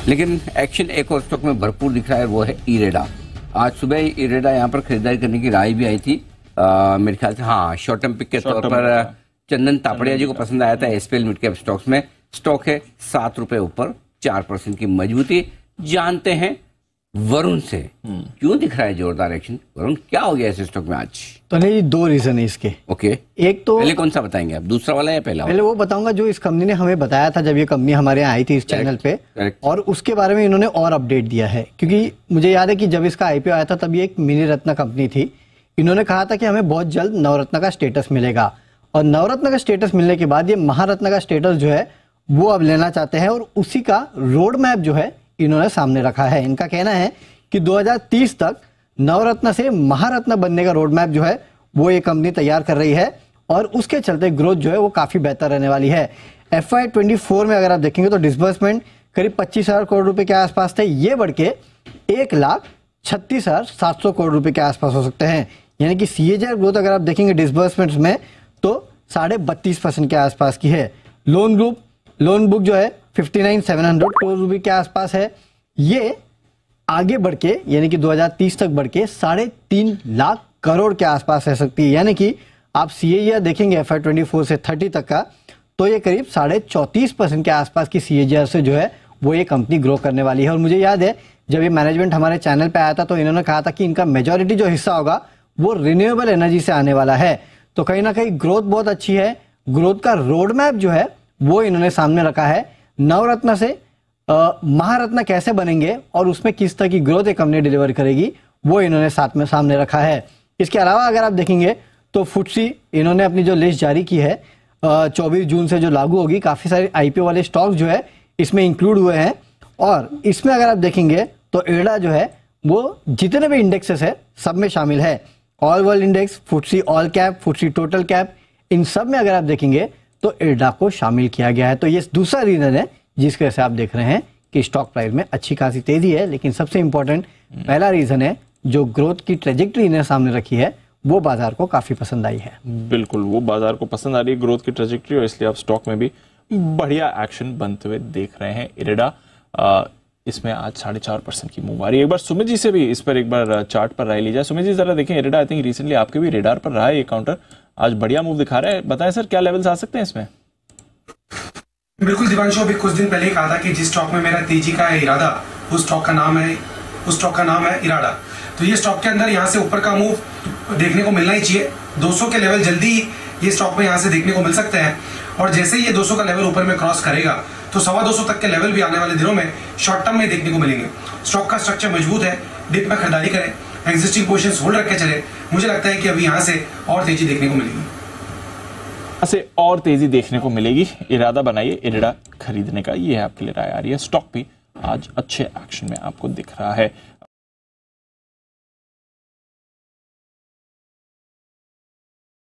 लेकिन एक्शन एक और स्टॉक में भरपूर दिख रहा है, वो है इरेडा। आज सुबह ही इरेडा यहाँ पर खरीदारी करने की राय भी आई थी मेरे ख्याल से। हाँ, शॉर्ट टर्म पिक के तौर पर चंदन तापड़िया जी को पसंद आया था एसपीएल मिड कैप स्टॉक्स में। स्टॉक है 7 रुपए ऊपर, 4% की मजबूती। जानते हैं वरुण से क्यों दिख रहा है जोरदार एक्शन। वरुण, क्या हो गया इस स्टॉक में आज? तो नहीं, 2 रीजन है इसके। ओके, एक तो पहले कौन सा बताएंगे आप, दूसरा वाला या पहला? पहले वो बताऊंगा जो इस कंपनी ने हमें बताया था जब ये कंपनी हमारे यहाँ आई थी इस चैनल पे, और उसके बारे में इन्होंने और अपडेट दिया है। क्योंकि मुझे याद है कि जब इसका आईपीओ आया था तब ये एक मिनी रत्न कंपनी थी। इन्होंने कहा था कि हमें बहुत जल्द नवरत्न का स्टेटस मिलेगा, और नवरत्न का स्टेटस मिलने के बाद ये महारत्न का स्टेटस जो है वो अब लेना चाहते हैं, और उसी का रोड मैप जो है इन्होंने सामने रखा है। इनका कहना है कि 2030 तक नवरत्न से महारत्न बनने का रोड मैप जो है वो ये कंपनी तैयार कर रही है, और उसके चलते ग्रोथ जो है वो काफी बेहतर रहने वाली है। FY24 में अगर आप देखेंगे तो डिसबर्समेंट करीब 25,000 करोड़ रुपए के आसपास थे, ये बढ़ के 1,36,700 करोड़ रुपए के आसपास हो सकते हैं। यानी कि CAGR ग्रोथ अगर आप देखेंगे डिसबर्समेंट्स में तो 32.5% के आसपास की है। लोन बुक जो है 59,700 करोड़ रुपए के आसपास है। ये आगे बढ़ के यानी कि 2030 तक बढ़ के 3.5 लाख करोड़ के आसपास रह सकती है। यानी कि आप CAGR देखेंगे FY24 से 30 तक का, तो ये करीब 34.5% के आसपास की CAGR से जो है वो ये कंपनी ग्रो करने वाली है। और मुझे याद है जब ये मैनेजमेंट हमारे चैनल पे आया था तो इन्होंने कहा था कि इनका मेजॉरिटी जो हिस्सा होगा वो रिन्यूएबल एनर्जी से आने वाला है। तो कहीं ना कहीं ग्रोथ बहुत अच्छी है। ग्रोथ का रोड मैप जो है वो इन्होंने सामने रखा है। नवरत्न से महारत्न कैसे बनेंगे और उसमें किस तरह की ग्रोथ एक कंपनी डिलीवर करेगी वो इन्होंने साथ में सामने रखा है। इसके अलावा अगर आप देखेंगे तो फुटसी इन्होंने अपनी जो लिस्ट जारी की है 24 जून से जो लागू होगी, काफी सारे आईपीओ वाले स्टॉक जो है इसमें इंक्लूड हुए हैं। और इसमें अगर आप देखेंगे तो इरेडा जो है वो जितने भी इंडेक्सेस है सब में शामिल है। All world index, FTSE all cap, FTSE total cap, इन सब में अगर आप देखेंगे तो इरेडा को शामिल किया गया है। तो ये दूसरा रीजन है जिसकी वजह से आप देख रहे हैं कि स्टॉक प्राइस में अच्छी खासी तेजी है। लेकिन सबसे इंपॉर्टेंट पहला रीजन है जो ग्रोथ की ट्रेजेक्टरी इन्हें सामने रखी है वो बाजार को काफी पसंद आई है। बिल्कुल, वो बाजार को पसंद आ रही है ग्रोथ की ट्रेजेक्टरी, और इसलिए आप स्टॉक में भी बढ़िया एक्शन बनते हुए देख रहे हैं। इरेडा इसमें आज 4.5% की मूव आ रही है। एक बार सुमित जी से भी इस पर एक बार चार्ट पर राय ली जाए। सुमित जी जरा देखें, इरेडा आई थिंक रिसेंटली आपके भी रेडार पर रहा है ये काउंटर, आज बढ़िया मूव दिखा रहा है। बताएं सर क्या लेवल्स आ सकते हैं इसमें? बिल्कुल दिवांशु, अभी कुछ दिन पहले ही कहा था कि जिस स्टॉक में मेरा तेजी का है इरादा, उस स्टॉक का नाम है इरादा। तो ये स्टॉक के अंदर यहाँ से ऊपर का मूव देखने को मिलना ही चाहिए। 200 के लेवल जल्दी ये स्टॉक में यहाँ से देखने को मिल सकते हैं, और जैसे ही ये 200 का लेवल ऊपर में क्रॉस करेगा तो 225 तक के लेवल भी आने वाले दिनों में शॉर्ट टर्म में देखने को मिलेंगे। स्टॉक का स्ट्रक्चर मजबूत है, डिप में खरीदारी करें, एग्जिस्टिंग पोजीशंस होल्ड रख के चले। मुझे लगता है कि अभी यहाँ से और तेजी देखने को मिलेगी, से और तेजी देखने को मिलेगी। इरादा बनाइए इरेडा खरीदने का, ये है आपके लिए राय आ रही है। स्टॉक भी आज अच्छे एक्शन में आपको दिख रहा है।